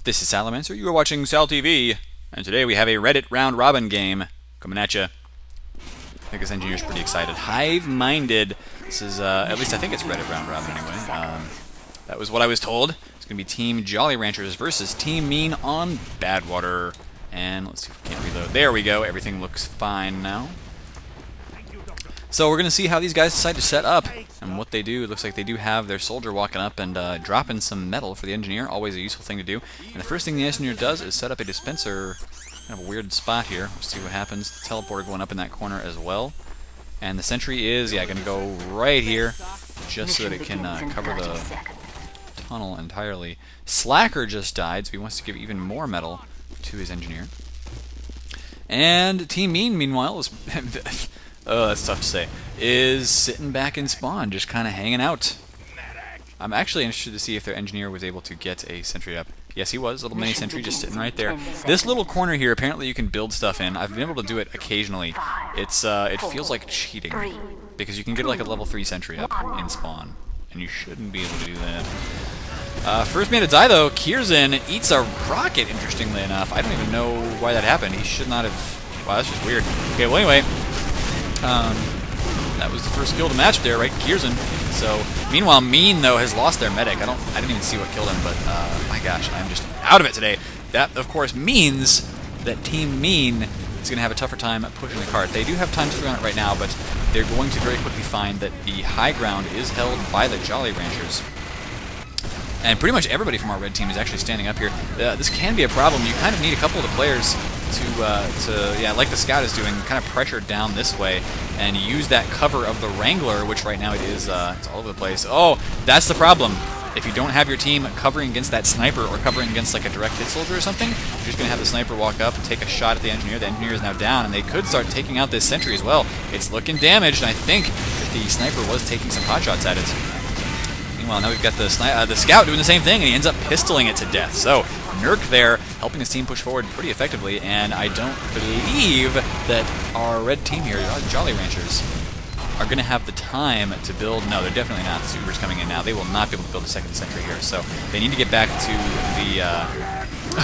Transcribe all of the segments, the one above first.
This is Salamancer. You are watching SalTV, and today we have a Reddit round robin game coming at you. I think this engineer's pretty excited. Hive-minded. This is, at least I think it's Reddit round robin anyway. That was what I was told. It's going to be Team Jolly Ranchers versus Team Mean on Badwater. And let's see if we can't reload. There we go. Everything looks fine now. So we're going to see how these guys decide to set up and what they do. It looks like they do have their soldier walking up and dropping some metal for the engineer. Always a useful thing to do. And the first thing the engineer does is set up a dispenser. Kind of a weird spot here. We'll see what happens. The teleporter going up in that corner as well. And the sentry is, yeah, going to go right here just so that it can cover the tunnel entirely. Slacker just died, so he wants to give even more metal to his engineer. And Team Mean, meanwhile, is... oh, that's tough to say. Is sitting back in spawn, just kind of hanging out. I'm actually interested to see if their engineer was able to get a sentry up. Yes, he was. Little mini sentry just sitting right there. This little corner here, apparently you can build stuff in. I've been able to do it occasionally. It's it feels like cheating because you can get like a level 3 sentry up in spawn, and you shouldn't be able to do that. First man to die though, Kierzin eats a rocket. Interestingly enough, I don't even know why that happened. He should not have. Wow, that's just weird. Okay, well anyway. That was the first kill of the match there, right? Kierzin. So, meanwhile, Mean, though, has lost their medic. I didn't even see what killed him, but, my gosh, I'm just out of it today. That, of course, means that Team Mean is going to have a tougher time pushing the cart. They do have time to on it right now, but they're going to very quickly find that the high ground is held by the Jolly Ranchers. And pretty much everybody from our red team is actually standing up here. This can be a problem. You kind of need a couple of the players to yeah, like the scout is doing, kind of pressure down this way and use that cover of the Wrangler, which right now it is it's all over the place. Oh, that's the problem. If you don't have your team covering against that sniper or covering against like a direct hit soldier or something, you're just going to have the sniper walk up and take a shot at the engineer. The engineer is now down, and they could start taking out this sentry as well. It's looking damaged, and I think that the sniper was taking some pot shots at it. Meanwhile, now we've got the scout doing the same thing, and he ends up pistoling it to death. So, Nurk there, helping his team push forward pretty effectively, and I don't believe that our red team here, the Jolly Ranchers, are going to have the time to build. No, they're definitely not. The Super's coming in now. They will not be able to build a second sentry here, so they need to get back to the...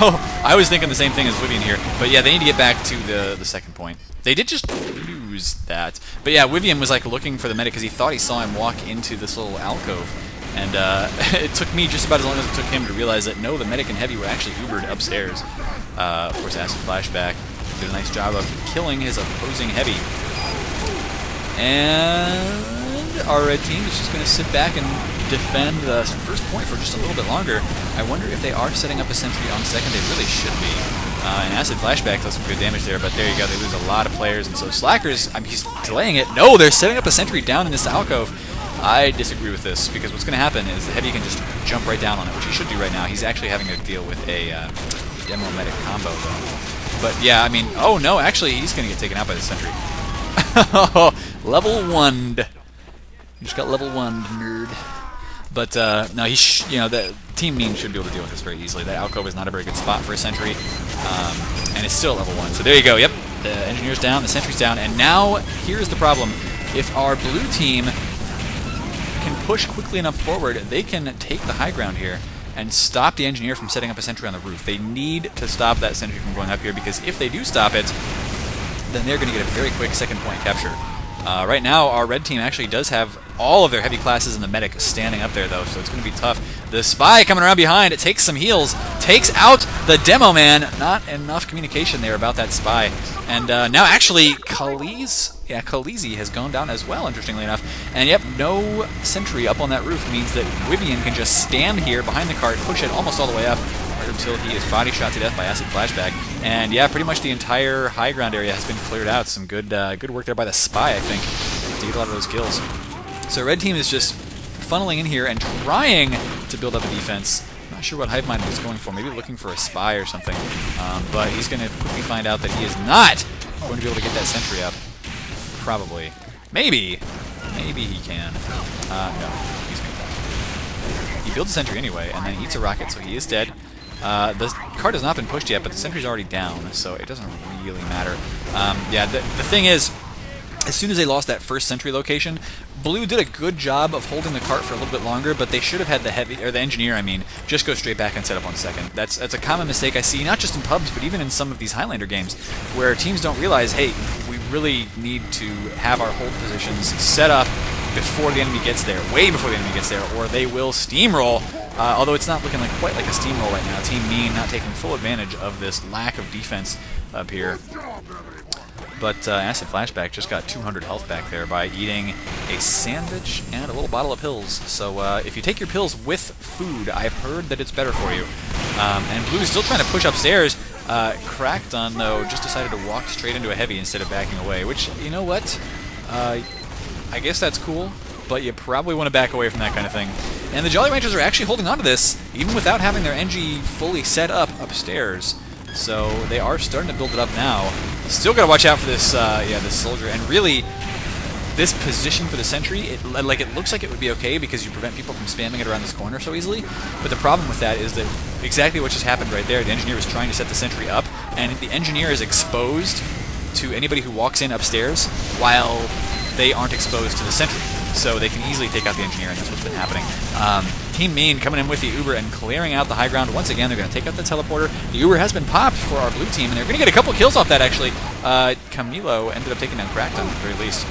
oh, I was thinking the same thing as Vivian here, but yeah, they need to get back to the second point. They did just lose that. But yeah, Vivian was like looking for the medic because he thought he saw him walk into this little alcove. And it took me just about as long as it took him to realize that no, the medic and heavy were actually Ubered upstairs. Of course, Acid Flashback did a nice job of killing his opposing heavy. And our red team is just going to sit back and defend the first point for just a little bit longer. I wonder if they are setting up a sentry on second. They really should be. And Acid Flashback does some good damage there, but there you go. They lose a lot of players, and so Slackers, he's delaying it. No, they're setting up a sentry down in this alcove. I disagree with this, because what's going to happen is the heavy can just jump right down on it, which he should do right now. He's actually having to deal with a demo medic combo, though. But yeah, I mean, oh no, actually, he's going to get taken out by the sentry. Level 1. You just got level 1, nerd. But no, you know, the Team Mean should be able to deal with this very easily. That alcove is not a very good spot for a sentry, and it's still level 1. So there you go. Yep, the engineer's down, the sentry's down, and now here's the problem: if our blue team can push quickly enough forward, they can take the high ground here and stop the engineer from setting up a sentry on the roof. They need to stop that sentry from going up here, because if they do stop it, then they're going to get a very quick second point capture. Right now, our red team actually does have all of their heavy classes and the medic standing up there, though, so it's going to be tough. The spy coming around behind, it takes some heals, takes out the demo man. Not enough communication there about that spy. And now, actually, Khaleesi has gone down as well, interestingly enough. And yep, no sentry up on that roof means that Vivian can just stand here behind the cart, push it almost all the way up, right until he is body shot to death by Acid Flashback. And yeah, pretty much the entire high ground area has been cleared out. Some good work there by the spy, I think, to get a lot of those kills. So red team is just funneling in here and trying to build up a defense. Not sure what Hivemind was going for. Maybe looking for a spy or something. But he's going to quickly find out that he is not going to be able to get that sentry up. Probably. Maybe. Maybe he can. No, he's going to die. He builds a sentry anyway, and then eats a rocket, so he is dead. The cart has not been pushed yet, but the sentry's already down, so it doesn't really matter. Yeah, the thing is, as soon as they lost that first sentry location, Blue did a good job of holding the cart for a little bit longer, but they should have had the heavy, or the engineer, I mean, just go straight back and set up on second. That's a common mistake I see, not just in pubs, but even in some of these Highlander games, where teams don't realize, hey, we really need to have our hold positions set up before the enemy gets there, way before the enemy gets there, or they will steamroll. Although it's not looking like quite like a steamroll right now. Team Mean not taking full advantage of this lack of defense up here. But Acid Flashback just got 200 health back there by eating a sandwich and a little bottle of pills. So if you take your pills with food, I've heard that it's better for you. And Blue's still trying to push upstairs. Cracked on, though, just decided to walk straight into a heavy instead of backing away, which, you know what? I guess that's cool, but you probably want to back away from that kind of thing. And the Jolly Ranchers are actually holding on to this, even without having their NG fully set up upstairs. So they are starting to build it up now. Still got to watch out for this, this soldier. And really, this position for the sentry, it looks like it would be okay because you prevent people from spamming it around this corner so easily. But the problem with that is that exactly what just happened right there. The engineer was trying to set the sentry up, and the engineer is exposed to anybody who walks in upstairs while they aren't exposed to the sentry. So they can easily take out the engineer, and that's what's been happening. Team Mean coming in with the Uber and clearing out the high ground. Once again, they're going to take out the teleporter. The Uber has been popped for our blue team, and they're going to get a couple kills off that, actually. Camilo ended up taking down Crackton, at the very least.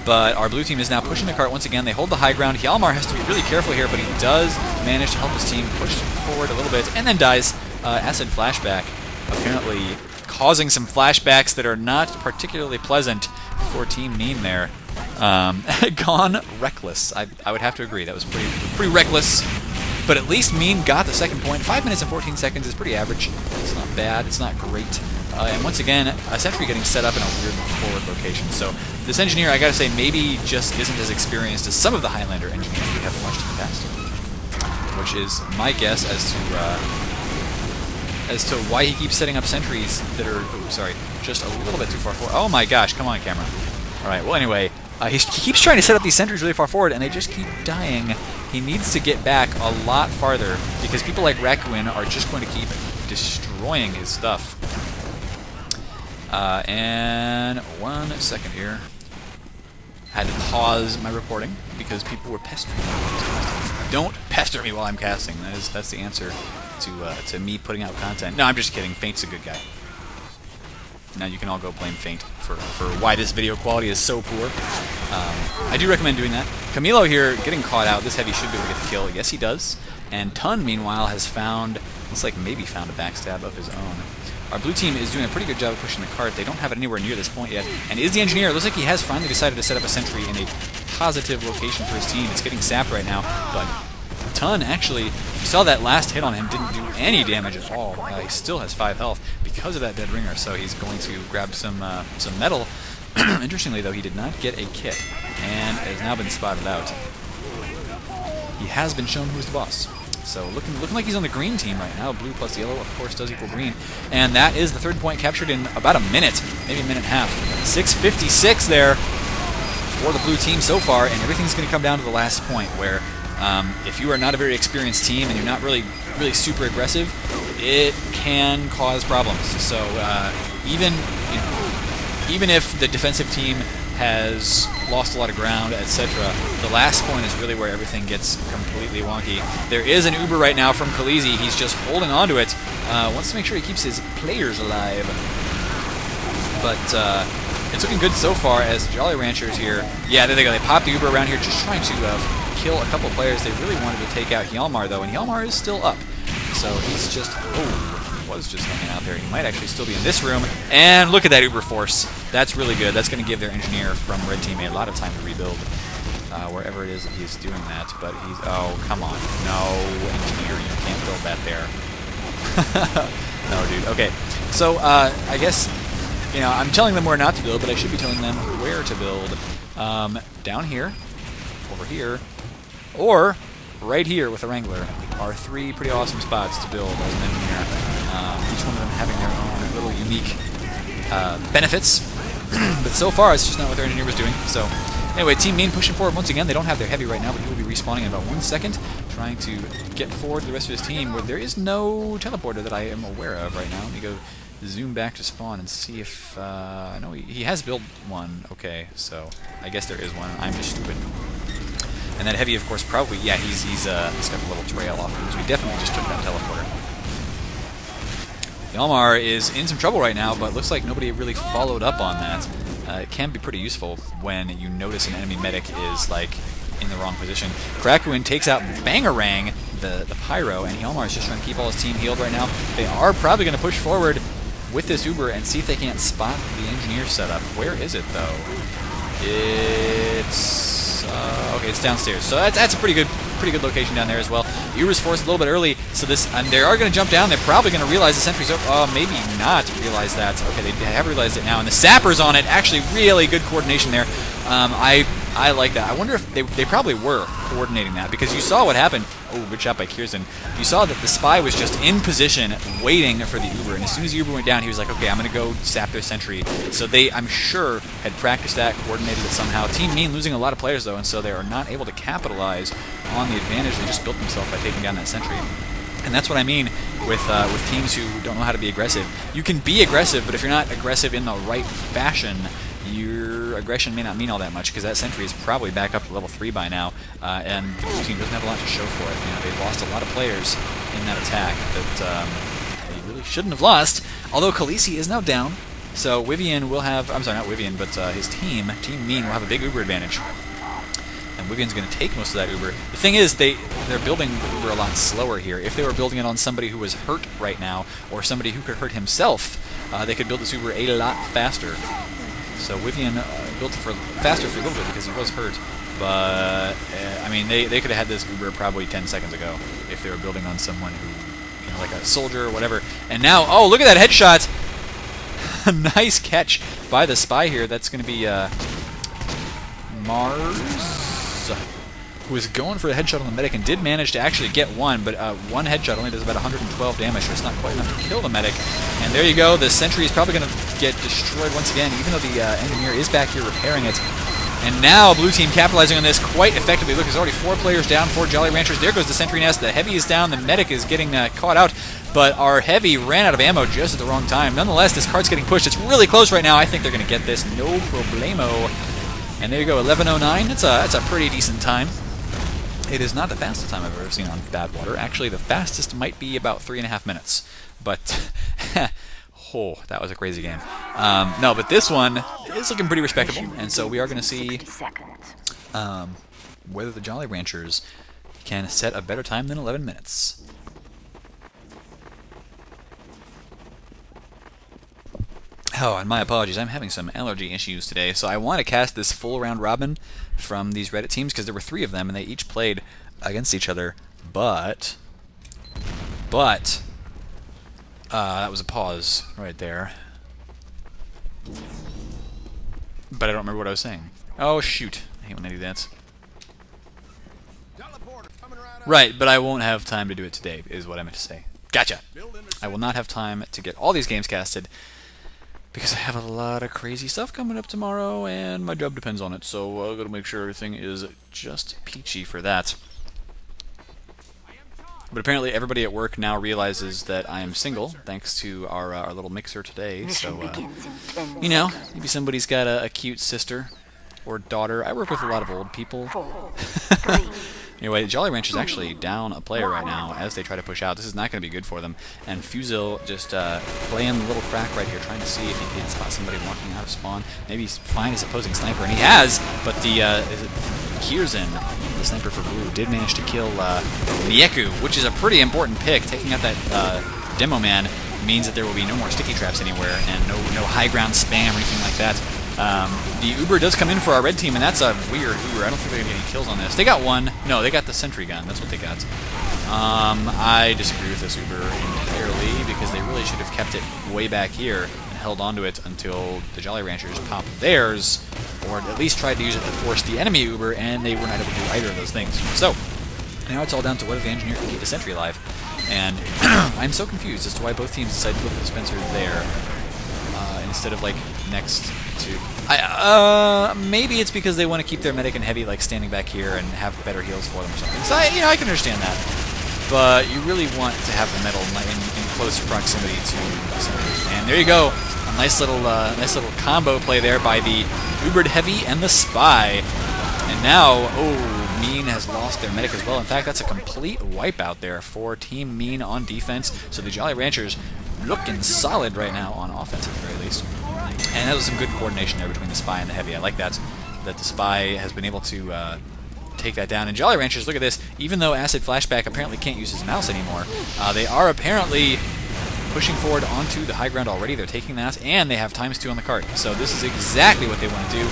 But our blue team is now pushing the cart once again. They hold the high ground. Hjalmar has to be really careful here, but he does manage to help his team push forward a little bit, and then dies. Acid Flashback apparently causing some flashbacks that are not particularly pleasant for Team Mean there. Gone reckless. I would have to agree. That was pretty reckless. But at least Mean got the second point. 5 minutes and 14 seconds is pretty average. It's not bad. It's not great. And once again, a sentry getting set up in a weird forward location. So this engineer, I gotta say, maybe just isn't as experienced as some of the Highlander engineers we have watched in the past. Which is my guess as to why he keeps setting up sentries that are, just a little bit too far forward. Oh my gosh, come on, camera. Alright, well anyway, he keeps trying to set up these sentries really far forward, and they just keep dying. He needs to get back a lot farther, because people like Raccoon are just going to keep destroying his stuff. And 1 second here. I had to pause my recording, because people were pestering me while I was casting. Don't pester me while I'm casting. That's the answer to me putting out content. No, I'm just kidding. Feint's a good guy. Now you can all go blame Feint for why this video quality is so poor. I do recommend doing that. Camilo here getting caught out. This heavy should be able to get the kill. Yes, he does. And Tun, meanwhile, has found, looks like maybe found a backstab of his own. Our blue team is doing a pretty good job of pushing the cart. They don't have it anywhere near this point yet. And is the engineer. It looks like he has finally decided to set up a sentry in a positive location for his team. It's getting sapped right now, but Tun actually, you saw that last hit on him, didn't do any damage at all. He still has 5 health because of that dead ringer, so he's going to grab some metal. Interestingly, though, he did not get a kit, and has now been spotted out. He has been shown who's the boss. So looking like he's on the green team right now. Blue plus yellow, of course, does equal green. And that is the 3rd point captured in about a minute, maybe a minute and a half. 6:56 there for the blue team so far, and everything's going to come down to the last point where if you are not a very experienced team and you're not really super aggressive, it can cause problems. So even if the defensive team has lost a lot of ground, etc., the last point is really where everything gets completely wonky. There is an Uber right now from Khaleesi. He's just holding on to it. Wants to make sure he keeps his players alive. But it's looking good so far as the Jolly Ranchers here. Yeah, there they go. They popped the Uber around here, just trying to kill a couple players. They really wanted to take out Hjalmar, though, and Hjalmar is still up. So he's just, he was just hanging out there. He might actually still be in this room. And look at that Uber force. That's really good. That's going to give their engineer from Red Team a lot of time to rebuild wherever it is that he's doing that. But he's, oh, come on. No, engineer, you can't build that there. No, dude. Okay, so I guess, you know, I'm telling them where not to build, but I should be telling them where to build. Down here, over here, or right here with the Wrangler are 3 pretty awesome spots to build as an engineer. Each one of them having their own little unique benefits. But so far, it's just not what their engineer was doing. So anyway, Team Mean pushing forward once again. They don't have their heavy right now, but he will be respawning in about 1 second, trying to get forward to the rest of his team, where there is no teleporter that I am aware of right now. Let me go zoom back to spawn and see if... no, he has built one. Okay, so I guess there is one. I'm just stupid. And that heavy, of course, probably... Yeah, he's got a little trail off him, so we definitely just took that teleporter. Yalmar is in some trouble right now, but looks like nobody really followed up on that. It can be pretty useful when you notice an enemy medic is, like, in the wrong position. Krakuin takes out Bangarang, the Pyro, and Yalmar is just trying to keep all his team healed right now. They are probably going to push forward with this Uber and see if they can't spot the engineer setup. Where is it, though? It's... okay, it's downstairs. So that's a pretty good location down there as well. Uber's forced a little bit early, so this they are going to jump down. They're probably going to realize the sentry's over. Maybe not realize that. Okay, they have realized it now, and the sapper's on it. Actually, really good coordination there. I like that. I wonder if they probably were coordinating that, because you saw what happened. Oh, good shot by Kierzan. You saw that the spy was just in position waiting for the Uber, and as soon as the Uber went down, he was like, okay, I'm going to go sap their sentry. So they, I'm sure, had practiced that, coordinated it somehow. Team Mean losing a lot of players, though, and so they are not able to capitalize on the advantage they just built themselves by taking down that sentry. And that's what I mean with teams who don't know how to be aggressive. You can be aggressive, but if you're not aggressive in the right fashion, your aggression may not mean all that much, because that sentry is probably back up to level 3 by now, and the blue team doesn't have a lot to show for it. You know, they've lost a lot of players in that attack that they really shouldn't have lost, although Khaleesi is now down, so Wyvian will have, I'm sorry, not Wyvian, but his team, Team Mean, will have a big Uber advantage. And Wyvian's going to take most of that Uber. The thing is, they're building the Uber a lot slower here. If they were building it on somebody who was hurt right now, or somebody who could hurt himself, they could build this Uber a lot faster. So Wyvian built it faster for a little bit because he was hurt, but I mean they could have had this Uber probably 10 seconds ago if they were building on someone who, you know, like a soldier or whatever. And now, oh, look at that headshot! Nice catch by the spy here. That's going to be Mars, who was going for a headshot on the medic and did manage to actually get one, but one headshot only does about 112 damage, so it's not quite enough to kill the medic. And there you go, the sentry is probably going to get destroyed once again, even though the engineer is back here repairing it. And now blue team capitalizing on this quite effectively. Look, there's already 4 players down, 4 Jolly Ranchers. There goes the sentry nest. The heavy is down, the medic is getting caught out, but our heavy ran out of ammo just at the wrong time. Nonetheless, this cart's getting pushed. It's really close right now. I think they're going to get this, no problemo. And there you go, 11:09. That's a pretty decent time. It is not the fastest time I've ever seen on Badwater. Actually, the fastest might be about 3.5 minutes. But, oh, that was a crazy game. No, but this one is looking pretty respectable, and so we are going to see whether the Jolly Ranchers can set a better time than 11 minutes. Oh, and my apologies, I'm having some allergy issues today, so I want to cast this full round robin from these Reddit teams, because there were 3 of them, and they each played against each other, but, that was a pause right there. But I don't remember what I was saying. Oh, shoot. I hate when I do that. Right, but I won't have time to do it today, is what I meant to say. Gotcha! I will not have time to get all these games casted, because I have a lot of crazy stuff coming up tomorrow, and my job depends on it, so I've got to make sure everything is just peachy for that. But apparently everybody at work now realizes that I am single, thanks to our little mixer today, so, you know, maybe somebody's got a cute sister or daughter. I work with a lot of old people. Anyway, Jolly Ranch is actually down a player right now as they try to push out. This is not going to be good for them. And Fuzil just playing the little crack right here, trying to see if he can spot somebody walking out of spawn. Maybe find his opposing sniper, and he has, but the Kierzan, the sniper for blue, did manage to kill Mieku, which is a pretty important pick. Taking out that Demo Man means that there will be no more sticky traps anywhere, and no high ground spam or anything like that. The Uber does come in for our red team, and that's a weird Uber. I don't think they're going to get any kills on this. They got one. No, they got the sentry gun. That's what they got. I disagree with this Uber entirely, because they really should have kept it way back here and held onto it until the Jolly Ranchers popped theirs, or at least tried to use it to force the enemy Uber, and they were not able to do either of those things. So, now it's all down to whether the engineer can keep the sentry alive. And I'm so confused as to why both teams decided to put the dispenser there instead of, like, next to... maybe it's because they want to keep their medic and heavy, like, standing back here and have better heals for them or something. So, I can understand that. But you really want to have the metal in close proximity to the center. And there you go. A nice little combo play there by the Ubered Heavy and the Spy. And now, oh, Mean has lost their medic as well. In fact, that's a complete wipeout there for Team Mean on defense. So the Jolly Ranchers looking solid right now on offense at the very least. And that was some good coordination there between the Spy and the Heavy. I like that the Spy has been able to take that down. And Jolly Ranchers, look at this. Even though Acid Flashback apparently can't use his mouse anymore, they are apparently pushing forward onto the high ground already. They're taking that, and they have ×2 on the cart. So this is exactly what they want to do.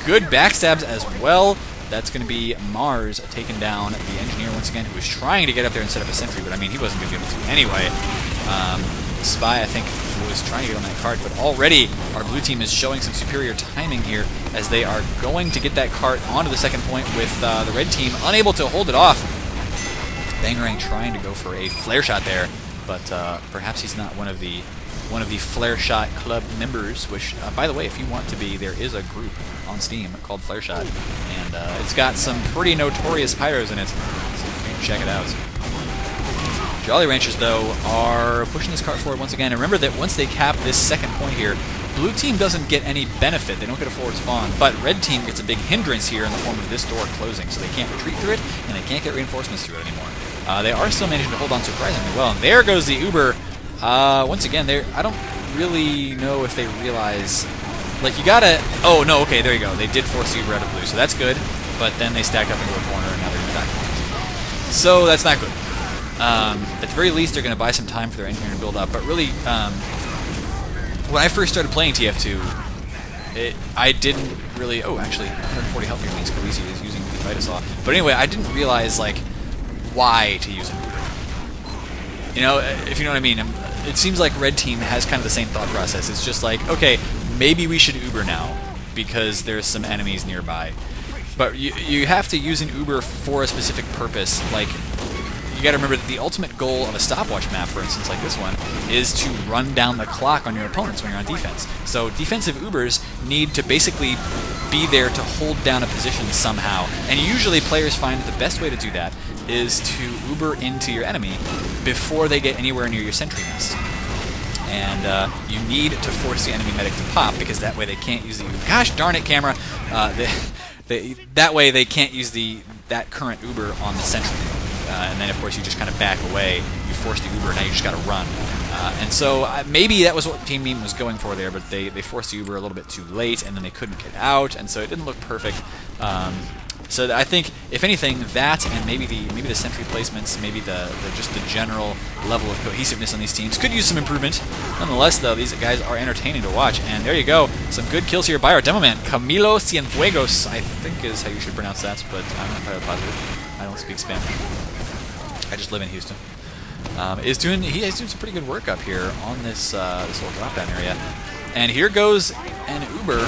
Good backstabs as well. That's going to be Mars taking down the Engineer once again, who was trying to get up there and set up a sentry, but I mean, he wasn't going to be able to anyway. Spy, I think, was trying to get on that cart, but already our blue team is showing some superior timing here as they are going to get that cart onto the second point with the red team unable to hold it off. Bangarang trying to go for a flare shot there, but perhaps he's not one of the Flare Shot Club members, which, by the way, if you want to be, there is a group on Steam called Flare Shot, and it's got some pretty notorious pyros in it, so you can check it out. Jolly Ranchers, though, are pushing this cart forward once again, and remember that once they cap this second point here, blue team doesn't get any benefit. They don't get a forward spawn, but red team gets a big hindrance here in the form of this door closing, so they can't retreat through it, and they can't get reinforcements through it anymore. They are still managing to hold on surprisingly well, and there goes the Uber. Once again, I don't really know if they realize, like, you gotta, oh no, okay, there you go, they did force the Uber out of blue, so that's good, but then they stacked up into a corner, and now they're going to die. So that's not good. At the very least, they're going to buy some time for their engineering build up, but really, when I first started playing TF2, I didn't really, oh, actually, 140 health here means Khaleesi is using the Vitasaw, but anyway, I didn't realize, like, why to use an Uber. You know, if you know what I mean. It seems like red team has kind of the same thought process. It's just like, okay, maybe we should Uber now because there's some enemies nearby. But you have to use an Uber for a specific purpose. Like, you got to remember that the ultimate goal of a stopwatch map, for instance, like this one, is to run down the clock on your opponents when you're on defense. So defensive Ubers need to basically be there to hold down a position somehow. And usually players find that the best way to do that is to Uber into your enemy before they get anywhere near your sentry nest. And you need to force the enemy medic to pop, because that way they can't use the... Gosh darn it, camera! That way they can't use that current Uber on the sentry. And then, of course, you just kind of back away. You force the Uber, now you just got to run. And so maybe that was what Team Meme was going for there, but they forced the Uber a little bit too late, and then they couldn't get out, and so it didn't look perfect. So I think, if anything, that and maybe the sentry placements, maybe just the general level of cohesiveness on these teams could use some improvement. Nonetheless, though, these guys are entertaining to watch, and there you go, some good kills here by our demo man, Camilo Cienfuegos, I think is how you should pronounce that, but I'm not entirely positive. I don't speak Spanish. I just live in Houston. He is doing some pretty good work up here on this little drop down area, and here goes an Uber.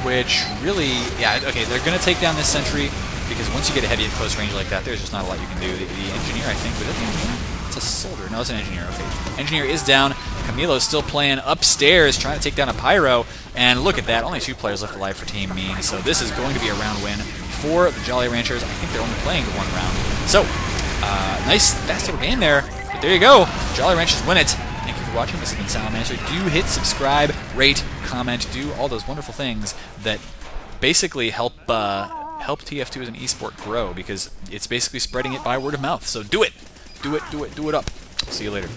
Which really, yeah, okay, they're going to take down this sentry, because once you get a heavy at close range like that, there's just not a lot you can do. The engineer, I think, was it the engineer? It's a soldier. No, it's an engineer, okay. Engineer is down. Camilo's still playing upstairs, trying to take down a pyro, and look at that, only 2 players left alive for Team Mean, so this is going to be a round win for the Jolly Ranchers. I think they're only playing to 1 round. So, nice fast little game there, but there you go. Jolly Ranchers win it. Thank you for watching. This has been Salamancer. Do hit subscribe, rate, comment, do all those wonderful things that basically help TF2 as an esport grow, because it's basically spreading it by word of mouth. So do it. Do it up. See you later.